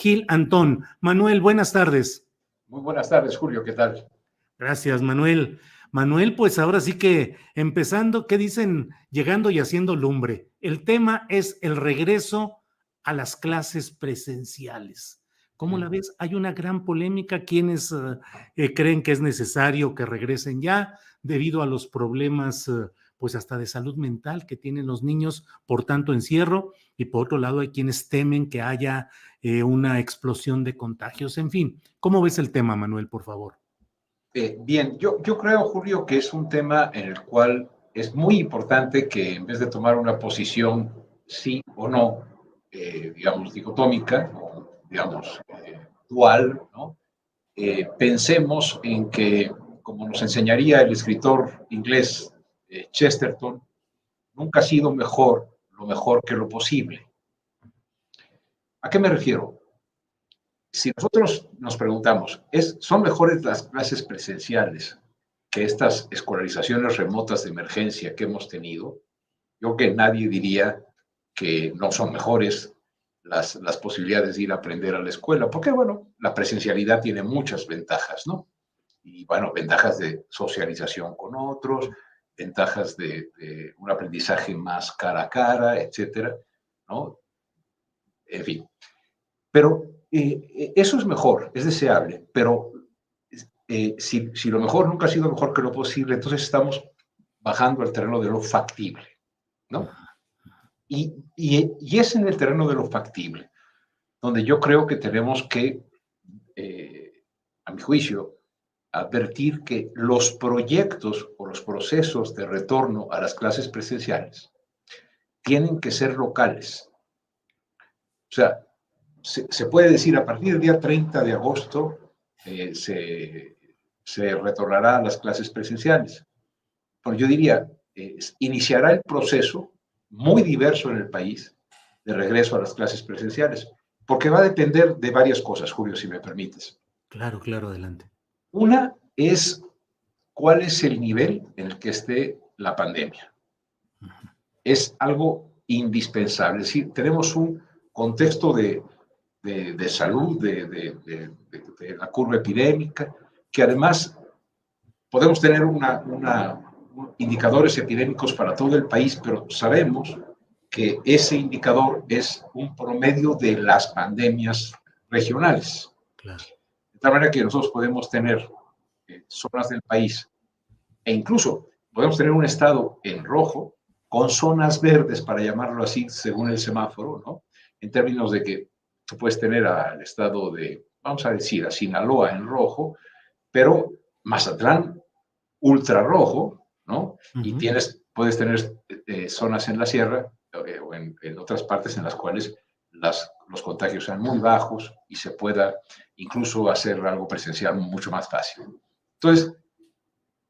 Gil Antón. Manuel, buenas tardes. Muy buenas tardes, Julio, ¿qué tal? Gracias, Manuel. Manuel, pues ahora sí que empezando, ¿qué dicen? Llegando y haciendo lumbre. El tema es el regreso a las clases presenciales. ¿Cómo la ves? Hay una gran polémica. Quienes creen que es necesario que regresen ya debido a los problemas, pues hasta de salud mental que tienen los niños por tanto encierro. Y por otro lado, hay quienes temen que haya una explosión de contagios. En fin, ¿cómo ves el tema, Manuel, por favor? Bien, yo creo, Julio, que es un tema en el cual es muy importante que en vez de tomar una posición sí o no, digamos, dicotómica, o digamos, dual, ¿no? Pensemos en que, como nos enseñaría el escritor inglés Chesterton, nunca ha sido mejor lo mejor que lo posible. ¿A qué me refiero? Si nosotros nos preguntamos, ¿son mejores las clases presenciales que estas escolarizaciones remotas de emergencia que hemos tenido? Yo creo que nadie diría que no son mejores las posibilidades de ir a aprender a la escuela, porque, bueno, la presencialidad tiene muchas ventajas, ¿no? Y, bueno, ventajas de socialización con otros, ventajas de un aprendizaje más cara a cara, etcétera, ¿no? En fin. Pero eso es mejor, es deseable, pero si lo mejor nunca ha sido mejor que lo posible, entonces estamos bajando al terreno de lo factible, ¿no? Y es en el terreno de lo factible donde yo creo que tenemos que, a mi juicio, advertir que los proyectos o los procesos de retorno a las clases presenciales tienen que ser locales. O sea, se puede decir a partir del día 30 de agosto se retornará a las clases presenciales. Pero yo diría, iniciará el proceso muy diverso en el país de regreso a las clases presenciales, porque va a depender de varias cosas, Julio, si me permites. Claro, claro, adelante. Una es cuál es el nivel en el que esté la pandemia. Es algo indispensable. Es decir, tenemos un contexto de salud, de la curva epidémica, que además podemos tener indicadores epidémicos para todo el país, pero sabemos que ese indicador es un promedio de las pandemias regionales. Claro. De tal manera que nosotros podemos tener zonas del país e incluso podemos tener un estado en rojo con zonas verdes, para llamarlo así, según el semáforo, ¿no? En términos de que tú puedes tener al estado de, vamos a decir, a Sinaloa en rojo, pero Mazatlán ultra rojo, ¿no? Y puedes tener zonas en la sierra o en otras partes en las cuales los contagios sean muy bajos y se pueda incluso hacer algo presencial mucho más fácil. Entonces,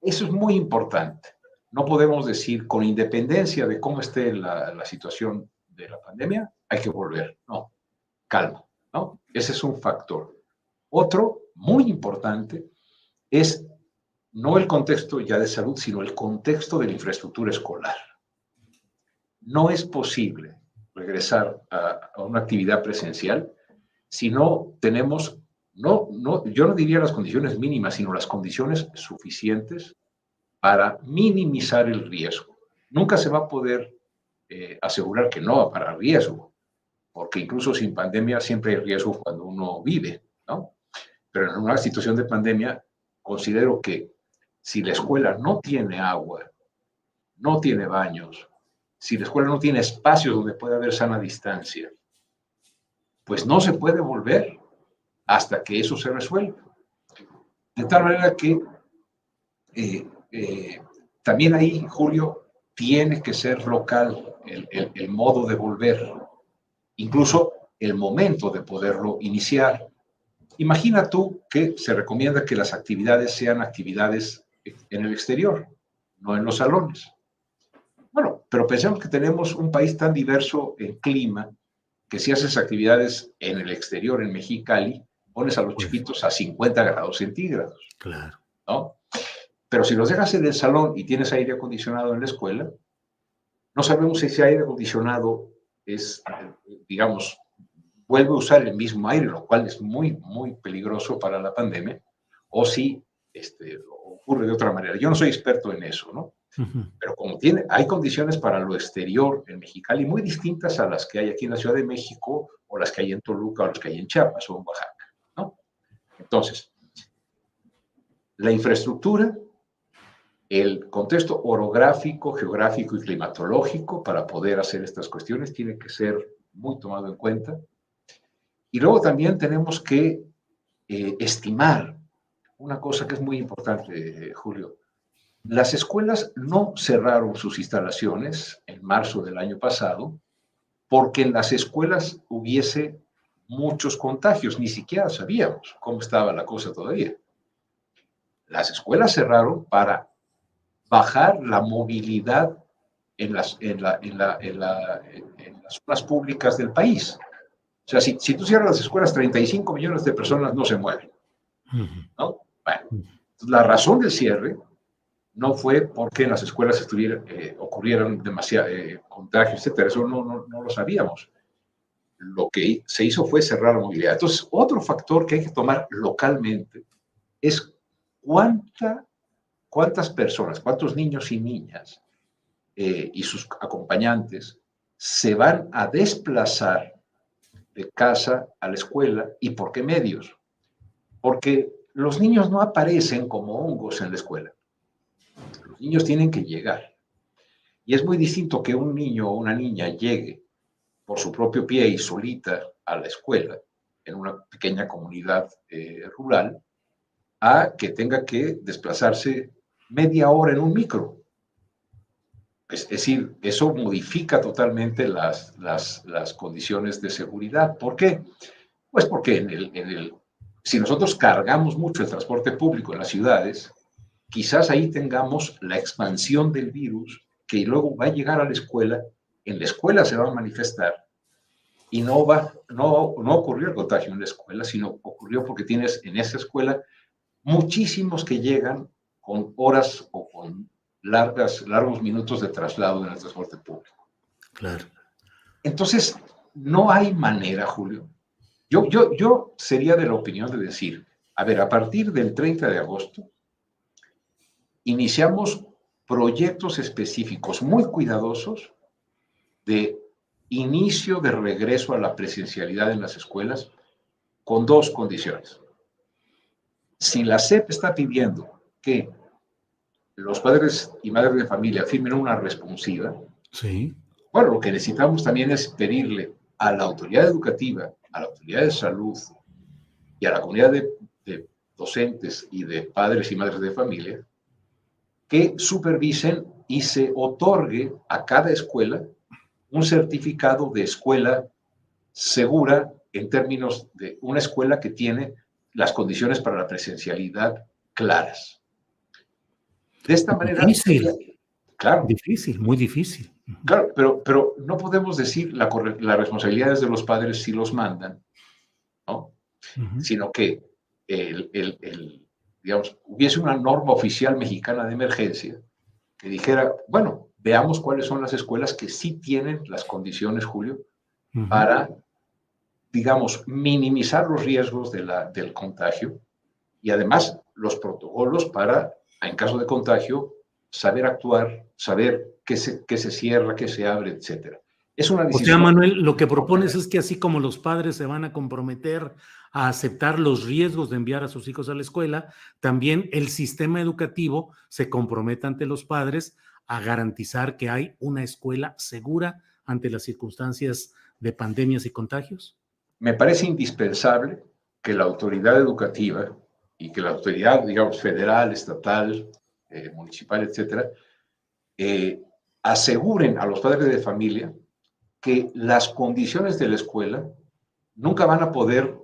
eso es muy importante. No podemos decir, con independencia de cómo esté la situación de la pandemia, hay que volver. No, calma, ¿no? Ese es un factor. Otro muy importante es no el contexto ya de salud, sino el contexto de la infraestructura escolar. No es posible regresar a una actividad presencial si no tenemos, yo no diría las condiciones mínimas, sino las condiciones suficientes para minimizar el riesgo. Nunca se va a poder asegurar que no va para riesgo, porque incluso sin pandemia siempre hay riesgo cuando uno vive, ¿no? Pero en una situación de pandemia, considero que si la escuela no tiene agua, no tiene baños, si la escuela no tiene espacios donde pueda haber sana distancia, pues no se puede volver hasta que eso se resuelva. De tal manera que también ahí, Julio, tiene que ser local el modo de volver, incluso el momento de poderlo iniciar. Imagina tú que se recomienda que las actividades sean actividades en el exterior, no en los salones. Bueno, pero pensemos que tenemos un país tan diverso en clima que si haces actividades en el exterior, en Mexicali, pones a los chiquitos a 50 grados centígrados. Claro. ¿No? Pero si los dejas en el salón y tienes aire acondicionado en la escuela, no sabemos si ese aire acondicionado es, digamos, vuelve a usar el mismo aire, lo cual es muy, muy peligroso para la pandemia, o si ocurre de otra manera. Yo no soy experto en eso, ¿no? Pero como hay condiciones para lo exterior en Mexicali muy distintas a las que hay aquí en la Ciudad de México, o las que hay en Toluca, o las que hay en Chiapas o en Oaxaca, ¿no? Entonces, la infraestructura, el contexto orográfico, geográfico y climatológico para poder hacer estas cuestiones tiene que ser muy tomado en cuenta. Y luego también tenemos que estimar una cosa que es muy importante, Julio. Las escuelas no cerraron sus instalaciones en marzo del año pasado porque en las escuelas hubiese muchos contagios. Ni siquiera sabíamos cómo estaba la cosa todavía. Las escuelas cerraron para bajar la movilidad en las zonas públicas del país. O sea, si tú cierras las escuelas, 35 millones de personas no se mueven, ¿no? Bueno, la razón del cierre no fue porque en las escuelas ocurrieran demasiados contagios, etcétera. Eso no lo sabíamos. Lo que se hizo fue cerrar la movilidad. Entonces, otro factor que hay que tomar localmente es cuántas personas, cuántos niños y niñas y sus acompañantes se van a desplazar de casa a la escuela y por qué medios. Porque los niños no aparecen como hongos en la escuela. Los niños tienen que llegar. Y es muy distinto que un niño o una niña llegue por su propio pie y solita a la escuela en una pequeña comunidad rural, a que tenga que desplazarse media hora en un micro. Es decir, eso modifica totalmente las condiciones de seguridad. ¿Por qué? Pues porque si nosotros cargamos mucho el transporte público en las ciudades, quizás ahí tengamos la expansión del virus que luego va a llegar a la escuela, en la escuela se va a manifestar y no ocurrió el contagio en la escuela, sino ocurrió porque tienes en esa escuela muchísimos que llegan con horas o con largos minutos de traslado en el transporte público. Claro. Entonces, no hay manera, Julio. Yo sería de la opinión de decir, a ver, a partir del 30 de agosto, iniciamos proyectos específicos muy cuidadosos de inicio de regreso a la presencialidad en las escuelas con dos condiciones. Si la SEP está pidiendo que los padres y madres de familia firmen una responsiva, sí, bueno, lo que necesitamos también es pedirle a la autoridad educativa, a la autoridad de salud y a la comunidad de docentes y de padres y madres de familia que supervisen y se otorgue a cada escuela un certificado de escuela segura en términos de una escuela que tiene las condiciones para la presencialidad claras. De esta manera, difícil, claro, difícil, muy difícil. claro, pero no podemos decir la responsabilidad es de los padres si los mandan, ¿no? Sino que digamos, hubiese una norma oficial mexicana de emergencia que dijera, bueno, veamos cuáles son las escuelas que sí tienen las condiciones, Julio, para, digamos, minimizar los riesgos del contagio y además los protocolos para, en caso de contagio, saber actuar, saber qué se cierra, qué se abre, etc. Es una decisión. O sea, Manuel, lo que propones es que así como los padres se van a comprometer a aceptar los riesgos de enviar a sus hijos a la escuela, también el sistema educativo se comprometa ante los padres a garantizar que hay una escuela segura ante las circunstancias de pandemias y contagios. Me parece indispensable que la autoridad educativa y que la autoridad, digamos, federal, estatal, municipal, etcétera, aseguren a los padres de familia que las condiciones de la escuela nunca van a poder,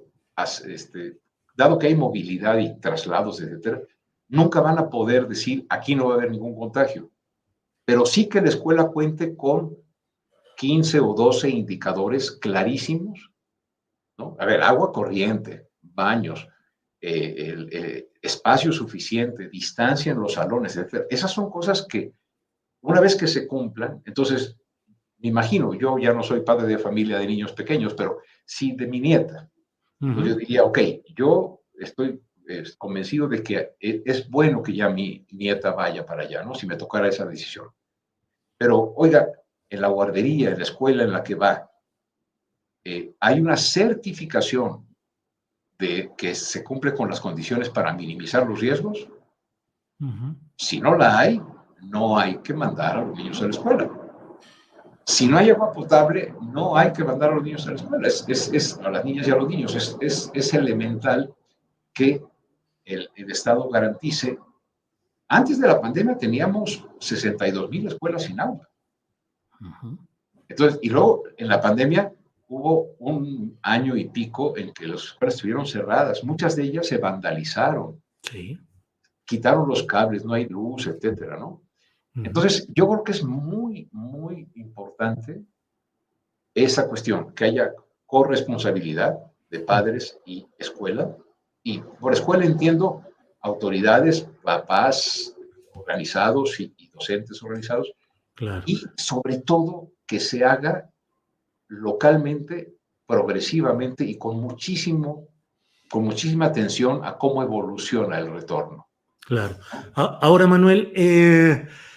dado que hay movilidad y traslados, etcétera, nunca van a poder decir aquí no va a haber ningún contagio, pero sí que la escuela cuente con 15 o 12 indicadores clarísimos, ¿no? A ver, agua corriente, baños, espacio suficiente, distancia en los salones, etc. Esas son cosas que una vez que se cumplan, entonces me imagino, yo ya no soy padre de familia de niños pequeños, pero sí de mi nieta. Entonces yo diría, ok, yo estoy convencido de que es bueno que ya mi nieta vaya para allá, ¿no? Si me tocara esa decisión. Pero, oiga, en la guardería, en la escuela en la que va, hay una certificación de que se cumple con las condiciones para minimizar los riesgos. Si no la hay, no hay que mandar a los niños a la escuela. Si no hay agua potable, no hay que mandar a los niños a la escuela. A las niñas y a los niños. Es elemental que el Estado garantice. Antes de la pandemia teníamos 62,000 escuelas sin agua. Entonces, y luego en la pandemia hubo un año y pico en que las escuelas estuvieron cerradas. Muchas de ellas se vandalizaron. Sí. Quitaron los cables, no hay luz, etcétera, ¿no? Entonces, yo creo que es muy, muy importante esa cuestión, que haya corresponsabilidad de padres y escuela. Y por escuela entiendo autoridades, papás organizados y docentes organizados. Claro. Y sobre todo que se haga localmente, progresivamente y con muchísima atención a cómo evoluciona el retorno. Claro. Ahora, Manuel,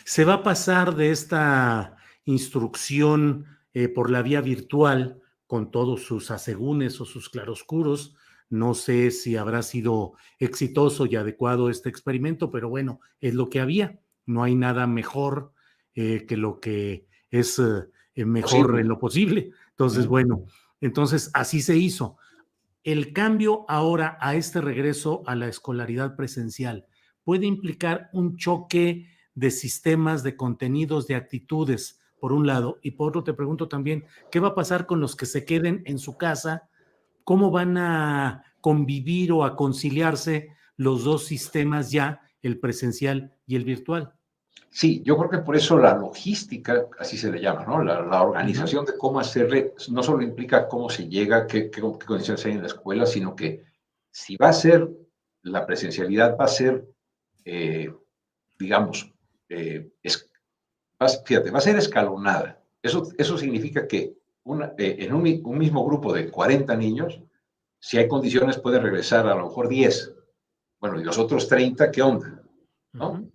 se va a pasar de esta instrucción por la vía virtual con todos sus asegúnes o sus claroscuros. No sé si habrá sido exitoso y adecuado este experimento, pero bueno, es lo que había. No hay nada mejor que lo que es mejor Posible. en lo posible. Entonces, bueno, entonces así se hizo. El cambio ahora a este regreso a la escolaridad presencial puede implicar un choque de sistemas, de contenidos, de actitudes, por un lado, y por otro te pregunto también, ¿qué va a pasar con los que se queden en su casa? ¿Cómo van a convivir o a conciliarse los dos sistemas ya, el presencial y el virtual? Sí, yo creo que por eso la logística, así se le llama, ¿no? La organización de cómo hacerle, no solo implica cómo se llega, qué condiciones hay en la escuela, sino que si va a ser la presencialidad, va a ser, digamos, fíjate, va a ser escalonada. Eso significa que en un mismo grupo de 40 niños, si hay condiciones, puede regresar a lo mejor 10. Bueno, y los otros 30, ¿qué onda? ¿No?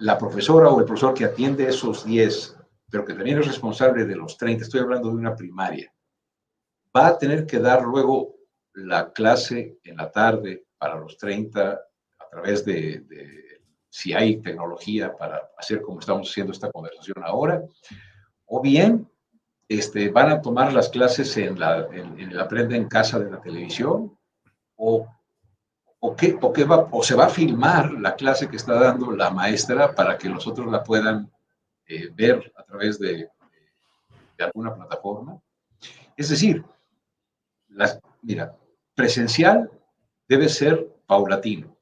La profesora o el profesor que atiende esos 10, pero que también es responsable de los 30, estoy hablando de una primaria, va a tener que dar luego la clase en la tarde para los 30 a través de si hay tecnología para hacer como estamos haciendo esta conversación ahora, o bien van a tomar las clases en el Aprende en Casa de la televisión, o se va a filmar la clase que está dando la maestra para que los otros la puedan ver a través de alguna plataforma. Es decir, mira, presencial debe ser paulatino,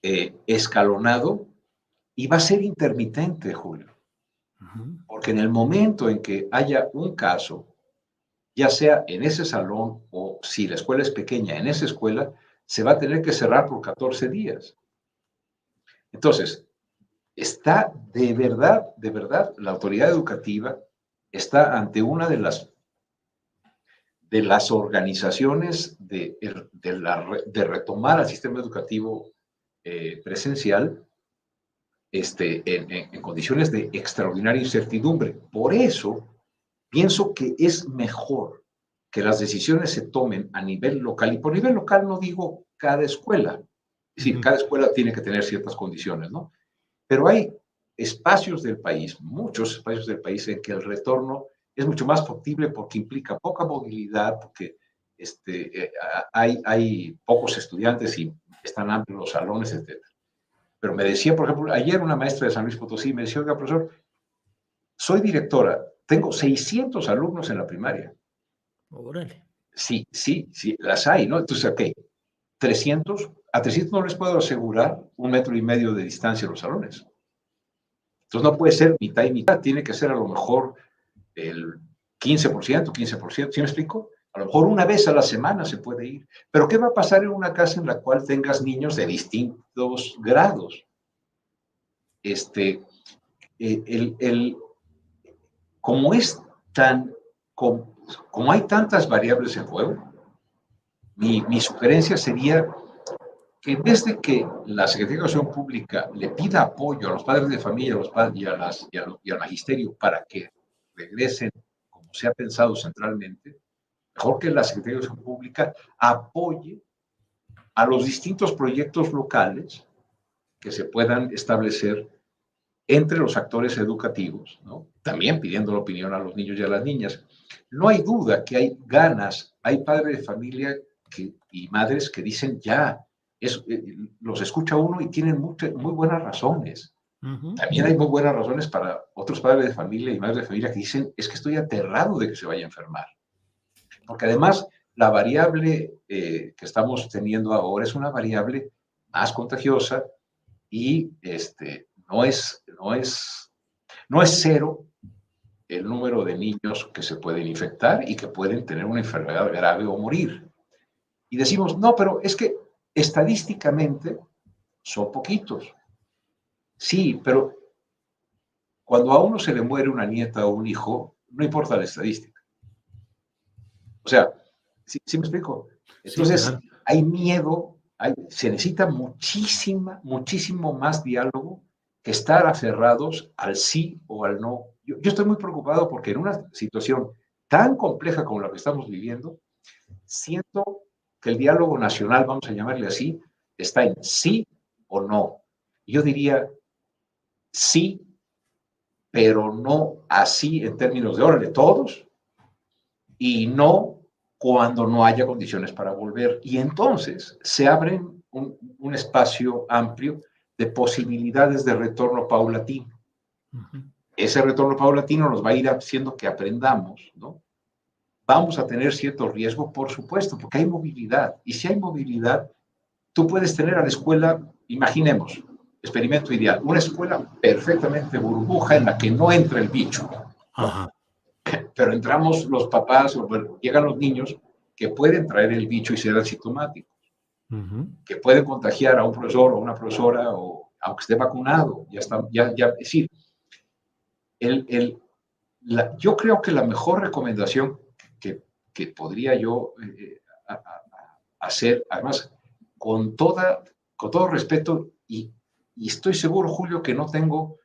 escalonado, y va a ser intermitente, Julio. Porque en el momento en que haya un caso, ya sea en ese salón o si la escuela es pequeña, en esa escuela, se va a tener que cerrar por 14 días. Entonces, está de verdad, la autoridad educativa está ante una de las organizaciones de retomar al sistema educativo presencial en condiciones de extraordinaria incertidumbre. Por eso, pienso que es mejor que las decisiones se tomen a nivel local, y por nivel local no digo cada escuela, es decir, cada escuela tiene que tener ciertas condiciones, ¿no? Pero hay espacios del país, muchos espacios del país en que el retorno es mucho más factible porque implica poca movilidad, porque hay pocos estudiantes y están amplios los salones, etc. Pero me decía, por ejemplo, ayer una maestra de San Luis Potosí me decía, oiga, profesor, soy directora, tengo 600 alumnos en la primaria. Órale. Sí, las hay, ¿no? Entonces, ok, 300, a 300 no les puedo asegurar 1,5 metros de distancia en los salones. Entonces no puede ser mitad y mitad, tiene que ser a lo mejor el 15%, ¿sí me explico? A lo mejor una vez a la semana se puede ir. Pero ¿qué va a pasar en una casa en la cual tengas niños de distintos grados? como es tan, como hay tantas variables en juego, mi sugerencia sería que en vez de que la Secretaría de Educación Pública le pida apoyo a los padres de familia y al magisterio para que regresen como se ha pensado centralmente, mejor que la Secretaría de Educación Pública apoye a los distintos proyectos locales que se puedan establecer entre los actores educativos, ¿no? También pidiendo la opinión a los niños y a las niñas. No hay duda que hay ganas, hay padres de familia y madres que dicen ya, los escucha uno y tienen muy buenas razones. También hay muy buenas razones para otros padres de familia y madres de familia que dicen, es que estoy aterrado de que se vaya a enfermar. Porque además, la variable que estamos teniendo ahora es una variable más contagiosa y no es cero el número de niños que se pueden infectar y que pueden tener una enfermedad grave o morir. Y decimos, no, pero es que estadísticamente son poquitos. Sí, pero cuando a uno se le muere una nieta o un hijo, no importa la estadística. O sea, ¿sí me explico? Entonces, sí, claro, hay miedo, se necesita muchísimo más diálogo que estar aferrados al sí o al no. Yo estoy muy preocupado porque en una situación tan compleja como la que estamos viviendo, siento que el diálogo nacional, vamos a llamarle así, está en sí o no. Yo diría sí, pero no así en términos de órale todos, y no cuando no haya condiciones para volver. Y entonces se abre un espacio amplio de posibilidades de retorno paulatino. Ese retorno paulatino nos va a ir haciendo que aprendamos, ¿no? Vamos a tener cierto riesgo, por supuesto, porque hay movilidad. Y si hay movilidad, tú puedes tener a la escuela, imaginemos, experimento ideal, una escuela perfectamente burbuja en la que no entra el bicho, ¿no? Ajá. Pero entramos los papás, bueno, llegan los niños que pueden traer el bicho y ser asintomáticos, que pueden contagiar a un profesor o una profesora, o aunque esté vacunado, es decir, yo creo que la mejor recomendación que podría yo hacer, además, con todo respeto, y estoy seguro, Julio, que no tengo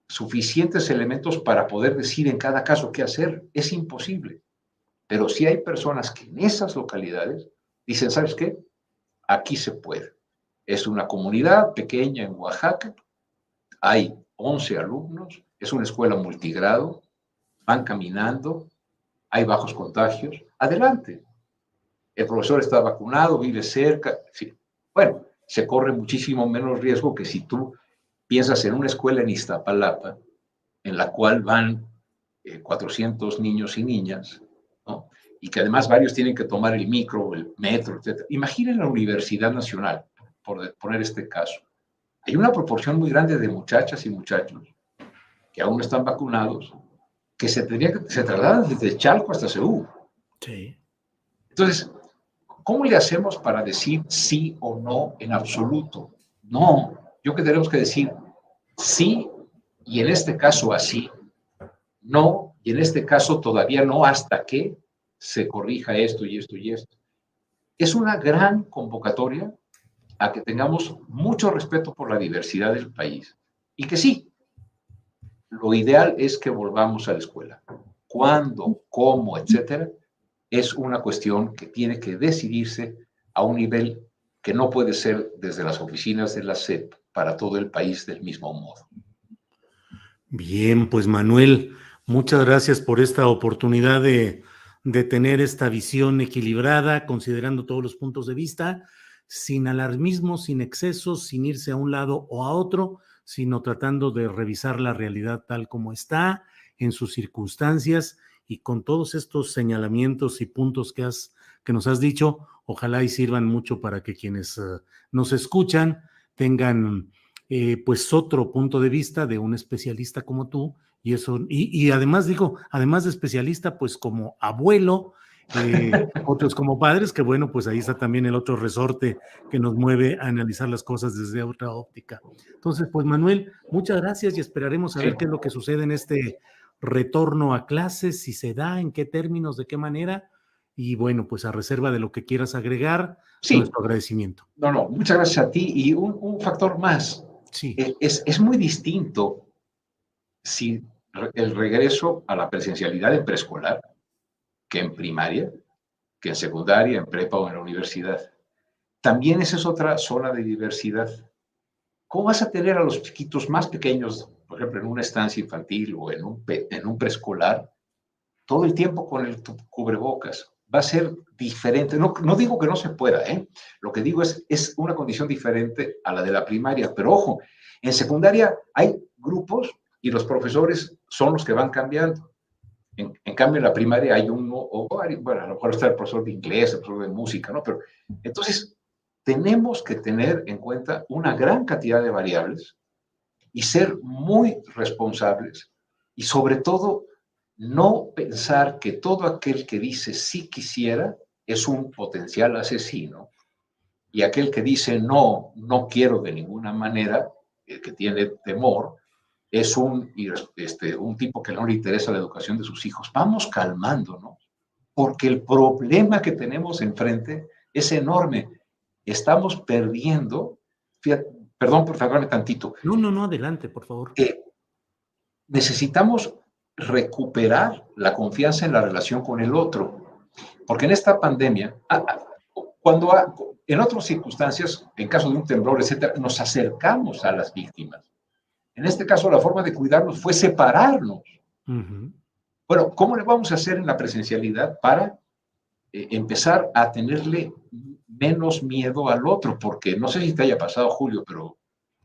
suficientes elementos para poder decir en cada caso qué hacer, es imposible. Pero sí hay personas que en esas localidades dicen, ¿sabes qué? Aquí se puede. Es una comunidad pequeña en Oaxaca, hay 11 alumnos, es una escuela multigrado, van caminando, hay bajos contagios, adelante. El profesor está vacunado, vive cerca, sí. Bueno, se corre muchísimo menos riesgo que si tú piensas en una escuela en Iztapalapa, en la cual van 400 niños y niñas, ¿no? Y que además varios tienen que tomar el micro, el metro, etc. Imaginen la Universidad Nacional, por poner este caso. Hay una proporción muy grande de muchachas y muchachos que aún no están vacunados, que se trasladan desde Chalco hasta Seúl. Sí. Entonces, ¿cómo le hacemos para decir sí o no en absoluto? No, yo que tenemos que decir sí, y en este caso así, no, y en este caso todavía no, hasta que se corrija esto y esto y esto. Es una gran convocatoria a que tengamos mucho respeto por la diversidad del país y que sí, lo ideal es que volvamos a la escuela. ¿Cuándo, cómo, etcétera? Es una cuestión que tiene que decidirse a un nivel que no puede ser desde las oficinas de la SEP para todo el país del mismo modo. Bien, pues Manuel, muchas gracias por esta oportunidad de tener esta visión equilibrada, considerando todos los puntos de vista, sin alarmismo, sin excesos, sin irse a un lado o a otro, sino tratando de revisar la realidad tal como está, en sus circunstancias, y con todos estos señalamientos y puntos que nos has dicho, ojalá y sirvan mucho para que quienes nos escuchan tengan pues otro punto de vista de un especialista como tú, y eso, y además digo, además de especialista, pues como abuelo, otros como padres, que bueno, pues ahí está también el otro resorte que nos mueve a analizar las cosas desde otra óptica. Entonces, pues Manuel, muchas gracias y esperaremos a ver qué es lo que sucede en este retorno a clases, si se da, en qué términos, de qué manera. Y bueno, pues a reserva de lo que quieras agregar, Sí, nuestro agradecimiento. no, muchas gracias a ti. Y un factor más, Sí. es muy distinto si el regreso a la presencialidad en preescolar que en primaria, que en secundaria, en prepa o en la universidad. También esa es otra zona de diversidad. ¿Cómo vas a tener a los chiquitos más pequeños, por ejemplo, en una estancia infantil o en un preescolar, todo el tiempo con el cubrebocas? Va a ser diferente. No, no digo que no se pueda, ¿eh? Lo que digo es una condición diferente a la de la primaria. Pero ojo, en secundaria hay grupos y los profesores son los que van cambiando. En cambio, en la primaria hay uno o varios, bueno, a lo mejor está el profesor de inglés, el profesor de música, ¿no? Pero entonces tenemos que tener en cuenta una gran cantidad de variables y ser muy responsables y sobre todo no pensar que todo aquel que dice sí quisiera es un potencial asesino y aquel que dice no, no quiero de ninguna manera, el que tiene temor, es un tipo que no le interesa la educación de sus hijos. Vamos calmándonos, porque el problema que tenemos enfrente es enorme. Estamos perdiendo, fíjate, perdón por tardarme tantito, No, adelante, por favor. necesitamos recuperar la confianza en la relación con el otro, porque en esta pandemia, cuando en otras circunstancias, en caso de un temblor, etcétera, nos acercamos a las víctimas. En este caso, la forma de cuidarnos fue separarnos. Uh-huh. Bueno, ¿cómo le vamos a hacer en la presencialidad para empezar a tenerle menos miedo al otro? Porque no sé si te haya pasado, Julio, pero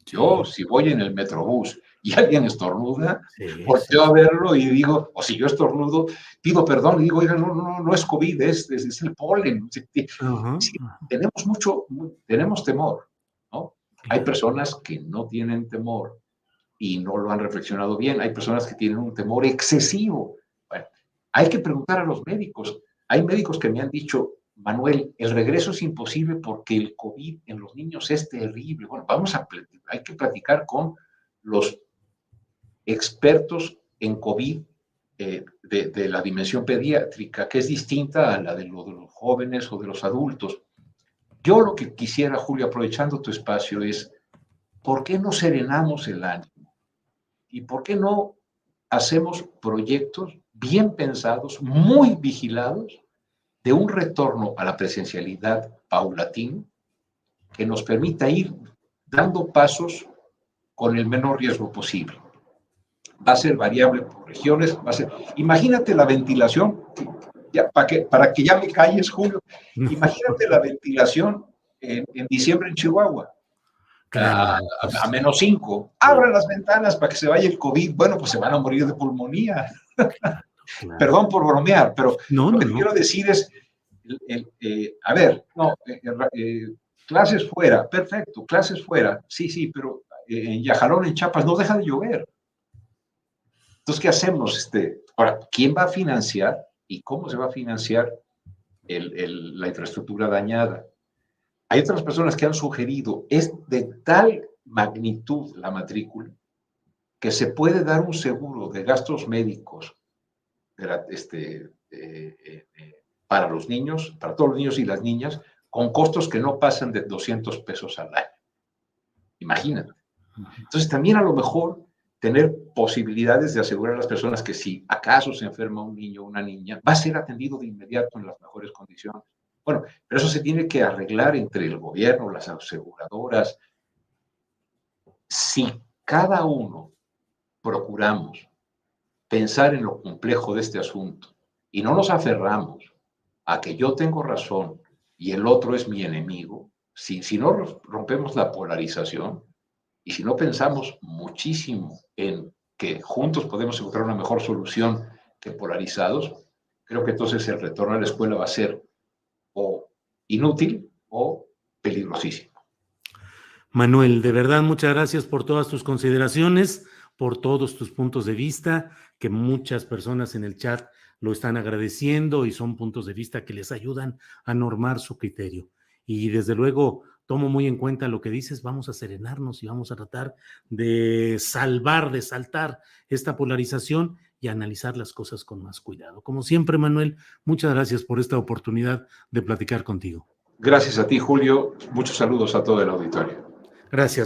yo, Sí, si voy en el metrobús y alguien estornuda, sí, sí, volteo a sí. verlo y digo, o si yo estornudo, pido perdón y digo, oiga, no es COVID, es el polen. Uh-huh. Sí, tenemos temor, ¿no? Hay Claro. personas que no tienen temor y no lo han reflexionado bien. Hay personas que tienen un temor excesivo. Bueno, hay que preguntar a los médicos. Hay médicos que me han dicho, Manuel, el regreso es imposible porque el COVID en los niños es terrible. Bueno, hay que platicar con los expertos en COVID de la dimensión pediátrica, que es distinta a la de los jóvenes o de los adultos. Yo lo que quisiera, Julio, aprovechando tu espacio, es, ¿por qué no serenamos el ánimo? ¿Y por qué no hacemos proyectos bien pensados, muy vigilados, de un retorno a la presencialidad paulatino que nos permita ir dando pasos con el menor riesgo posible? Va a ser variable por regiones, va a ser... Imagínate la ventilación, ya, para que ya me calles, Julio, imagínate la ventilación en diciembre en Chihuahua. Claro, A pues, -5. sí, Abran las ventanas para que se vaya el COVID. Bueno, pues se van a morir de pulmonía. claro. Perdón por bromear, pero No, lo no, que no. quiero decir es, a ver, no, clases fuera, perfecto, clases fuera, sí, pero en Yajalón, en Chiapas, no deja de llover. Entonces, ¿qué hacemos? Ahora, ¿quién va a financiar y cómo se va a financiar la infraestructura dañada? Hay otras personas que han sugerido, es de tal magnitud la matrícula que se puede dar un seguro de gastos médicos para los niños, para todos los niños y las niñas, con costos que no pasan de 200 pesos al año. Imagínate. Entonces, también a lo mejor tener posibilidades de asegurar a las personas que si acaso se enferma un niño o una niña, va a ser atendido de inmediato en las mejores condiciones. Bueno, pero eso se tiene que arreglar entre el gobierno, las aseguradoras. Si cada uno procuramos pensar en lo complejo de este asunto y no nos aferramos a que yo tengo razón y el otro es mi enemigo, si no rompemos la polarización y si no pensamos muchísimo en que juntos podemos encontrar una mejor solución que polarizados, creo que entonces el retorno a la escuela va a ser o inútil o peligrosísimo. Manuel, de verdad, muchas gracias por todas tus consideraciones, por todos tus puntos de vista, que muchas personas en el chat lo están agradeciendo y son puntos de vista que les ayudan a normar su criterio. Y desde luego, tomo muy en cuenta lo que dices, vamos a serenarnos y vamos a tratar de salvar, de saltar esta polarización y analizar las cosas con más cuidado. Como siempre, Manuel, muchas gracias por esta oportunidad de platicar contigo. Gracias a ti, Julio. Muchos saludos a todo el auditorio. Gracias.